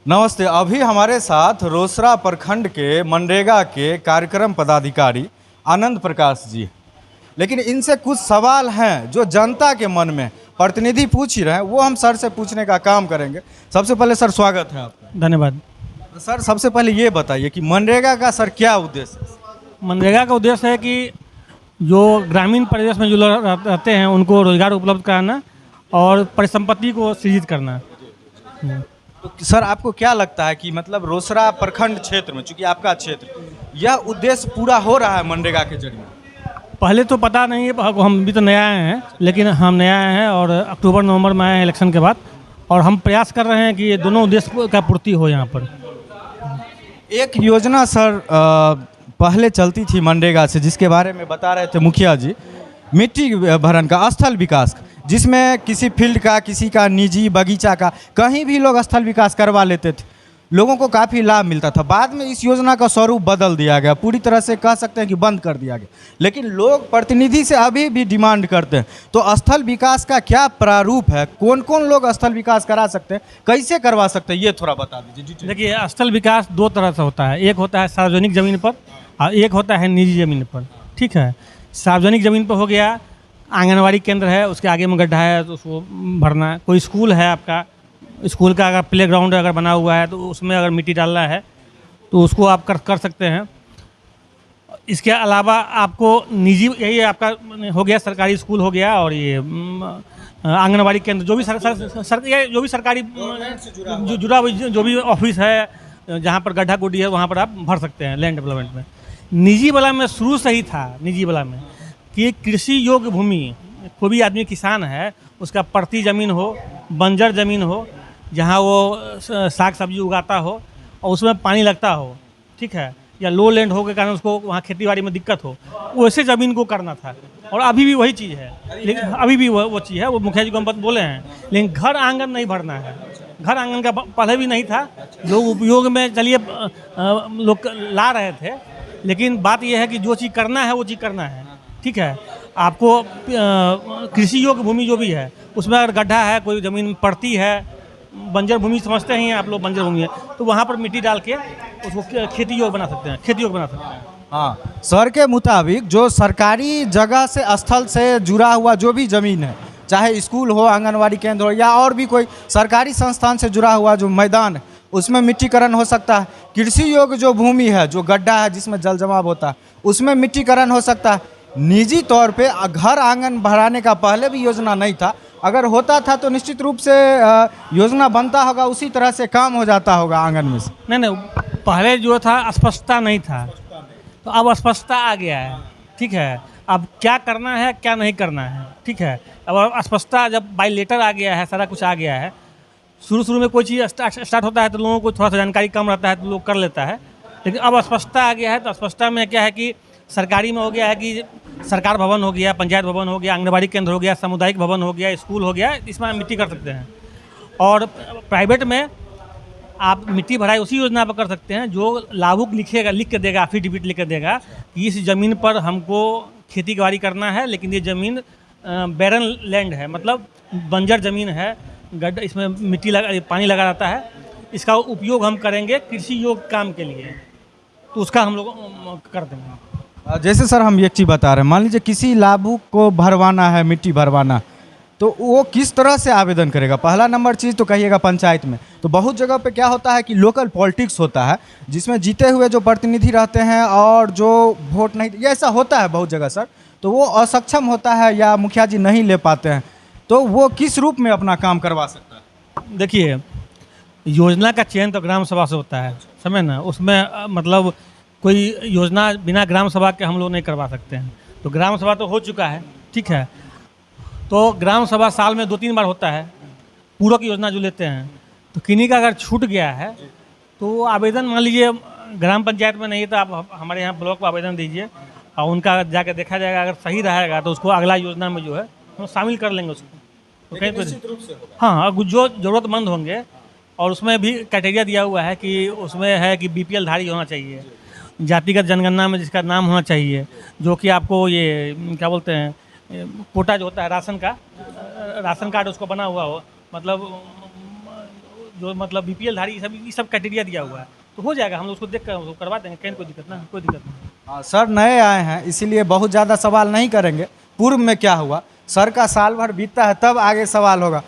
नमस्ते। अभी हमारे साथ रोसड़ा प्रखंड के मनरेगा के कार्यक्रम पदाधिकारी आनंद प्रकाश जी, लेकिन इनसे कुछ सवाल हैं जो जनता के मन में प्रतिनिधि पूछ ही रहे हैं, वो हम सर से पूछने का काम करेंगे। सबसे पहले सर स्वागत है आपका। धन्यवाद। सर सबसे पहले ये बताइए कि मनरेगा का सर क्या उद्देश्य है? मनरेगा का उद्देश्य है कि जो ग्रामीण परिवेश में जो लोग रहते हैं उनको रोजगार उपलब्ध कराना और परिसंपत्ति को सृजित करना। तो सर आपको क्या लगता है कि मतलब रोसड़ा प्रखंड क्षेत्र में, चूंकि आपका क्षेत्र, यह उद्देश्य पूरा हो रहा है मनरेगा के जरिए? पहले तो पता नहीं है, हम भी तो नया आए हैं, लेकिन हम नया आए हैं और अक्टूबर नवंबर में आए हैं इलेक्शन के बाद, और हम प्रयास कर रहे हैं कि ये दोनों उद्देश्य का पूर्ति हो यहाँ पर। एक योजना सर पहले चलती थी मनरेगा से, जिसके बारे में बता रहे थे मुखिया जी, मिट्टी भरण का, स्थल विकास, जिसमें किसी फील्ड का, किसी का निजी बगीचा का, कहीं भी लोग स्थल विकास करवा लेते थे, लोगों को काफ़ी लाभ मिलता था। बाद में इस योजना का स्वरूप बदल दिया गया, पूरी तरह से कह सकते हैं कि बंद कर दिया गया, लेकिन लोग प्रतिनिधि से अभी भी डिमांड करते हैं। तो स्थल विकास का क्या प्रारूप है, कौन कौन लोग स्थल विकास करा सकते हैं, कैसे करवा सकते हैं, ये थोड़ा बता दीजिए। देखिए, स्थल विकास दो तरह से होता है, एक होता है सार्वजनिक ज़मीन पर और एक होता है निजी ज़मीन पर। ठीक है, सार्वजनिक ज़मीन पर हो गया, आंगनवाड़ी केंद्र है, उसके आगे में गड्ढा है तो उसको भरना। कोई स्कूल है, आपका स्कूल का अगर प्ले ग्राउंड अगर बना हुआ है तो उसमें अगर मिट्टी डालना है तो उसको आप कर सकते हैं। इसके अलावा आपको निजी, यही आपका हो गया, सरकारी स्कूल हो गया, और ये आंगनवाड़ी केंद्र, जो भी जो भी सरकारी जुड़ा हुआ जो भी ऑफिस है, जहाँ पर गड्ढा गुड्डी है वहाँ पर आप भर सकते हैं लैंड डेवलपमेंट में। निजी वाला में शुरू से ही था, निजी वाला में कि कृषि योग्य भूमि, कोई भी आदमी किसान है, उसका प्रति ज़मीन हो, बंजर ज़मीन हो, जहाँ वो साग सब्जी उगाता हो और उसमें पानी लगता हो, ठीक है, या लो लैंड हो के कारण उसको वहाँ खेती बाड़ी में दिक्कत हो, वैसे ज़मीन को करना था। और अभी भी वही चीज़ है, लेकिन अभी भी वो चीज़ है, वो मुखिया जी को हम बोले हैं, लेकिन घर आंगन नहीं भरना है। घर आंगन का पहले भी नहीं था, लोग उपयोग में चलिए लोग ला रहे थे, लेकिन बात यह है कि जो चीज़ करना है वो चीज़ करना है। ठीक है, आपको कृषि योग्य भूमि जो भी है उसमें अगर गड्ढा है, कोई ज़मीन पड़ती है, बंजर भूमि समझते हैं आप लोग, बंजर भूमि है, तो वहाँ पर मिट्टी डाल के उसको खेती योग्य बना सकते हैं, खेती योग्य बना सकते हैं। हाँ, सर के मुताबिक जो सरकारी जगह से, स्थल से जुड़ा हुआ जो भी ज़मीन है, चाहे स्कूल हो, आंगनवाड़ी केंद्र हो, या और भी कोई सरकारी संस्थान से जुड़ा हुआ जो मैदान है, उसमें मिट्टीकरण हो सकता है। कृषि योग्य जो भूमि है, जो गड्ढा है जिसमें जल जमाव होता है, उसमें मिट्टीकरण हो सकता है। निजी तौर पे घर आंगन भराने का पहले भी योजना नहीं था, अगर होता था तो निश्चित रूप से योजना बनता होगा, उसी तरह से काम हो जाता होगा आंगन में से। नहीं, पहले जो था स्पष्टता नहीं था, तो अब स्पष्टता आ गया है। ठीक है, अब क्या करना है क्या नहीं करना है, ठीक है, अब स्पष्टता जब बाई लेटर आ गया है, सारा कुछ आ गया है। शुरू में कोई चीज़ स्टार्ट होता है तो लोगों को थोड़ा सा जानकारी कम रहता है तो लोग कर लेता है, लेकिन अब स्पष्टता आ गया है। तो स्पष्टता में क्या है कि सरकारी में हो गया है कि सरकार भवन हो गया, पंचायत भवन हो गया, आंगनबाड़ी केंद्र हो गया, सामुदायिक भवन हो गया, स्कूल हो गया, इसमें मिट्टी कर सकते हैं। और प्राइवेट में आप मिट्टी भराई उसी योजना पर कर सकते हैं जो लाभुक लिख के देगा, एफिडेविट लिख के देगा कि इस ज़मीन पर हमको खेती बाड़ी करना है, लेकिन ये ज़मीन बैरन लैंड है, मतलब बंजर ज़मीन है, गड्ढा, इसमें मिट्टी पानी लगा रहता है, इसका उपयोग हम करेंगे कृषि योग्य काम के लिए, तो उसका हम लोग कर देंगे। जैसे सर हम एक चीज़ बता रहे हैं, मान लीजिए किसी लाभुक को भरवाना है, मिट्टी भरवाना, तो वो किस तरह से आवेदन करेगा? पहला नंबर चीज़ तो कहिएगा पंचायत में, तो बहुत जगह पे क्या होता है कि लोकल पॉलिटिक्स होता है, जिसमें जीते हुए जो प्रतिनिधि रहते हैं और जो वोट नहीं, ये ऐसा होता है बहुत जगह सर, तो वो असक्षम होता है या मुखिया जी नहीं ले पाते हैं, तो वो किस रूप में अपना काम करवा सकता है? देखिए, योजना का चयन तो ग्राम सभा से होता है, समझे ना, उसमें मतलब कोई योजना बिना ग्राम सभा के हम लोग नहीं करवा सकते हैं। तो ग्राम सभा तो हो चुका है, ठीक है, तो ग्राम सभा साल में 2-3 बार होता है, पूरक योजना जो लेते हैं, तो किन्हीं का अगर छूट गया है तो आवेदन, मान लीजिए ग्राम पंचायत में नहीं है तो आप हमारे यहाँ ब्लॉक पर आवेदन दीजिए और उनका जाकर देखा जाएगा, अगर सही रहेगा तो उसको अगला योजना में जो है हम शामिल कर लेंगे उसको। तो कहीं हाँ, जो ज़रूरतमंद होंगे, और उसमें भी क्राइटेरिया दिया हुआ है कि उसमें है कि BPL धारी होना चाहिए, जातिगत जनगणना में जिसका नाम होना चाहिए, जो कि आपको ये क्या बोलते हैं, कोटा जो होता है राशन कार्ड उसको बना हुआ हो, मतलब जो मतलब BPL धारी ये सब क्राइटेरिया दिया हुआ है, तो हो जाएगा, हम लोग उसको देख कर उसको करवा देंगे, कहीं कोई दिक्कत ना, कोई दिक्कत नहीं। हाँ सर, नए आए हैं इसीलिए बहुत ज़्यादा सवाल नहीं करेंगे। पूर्व में क्या हुआ, सर का साल भर बीतता है तब आगे सवाल होगा।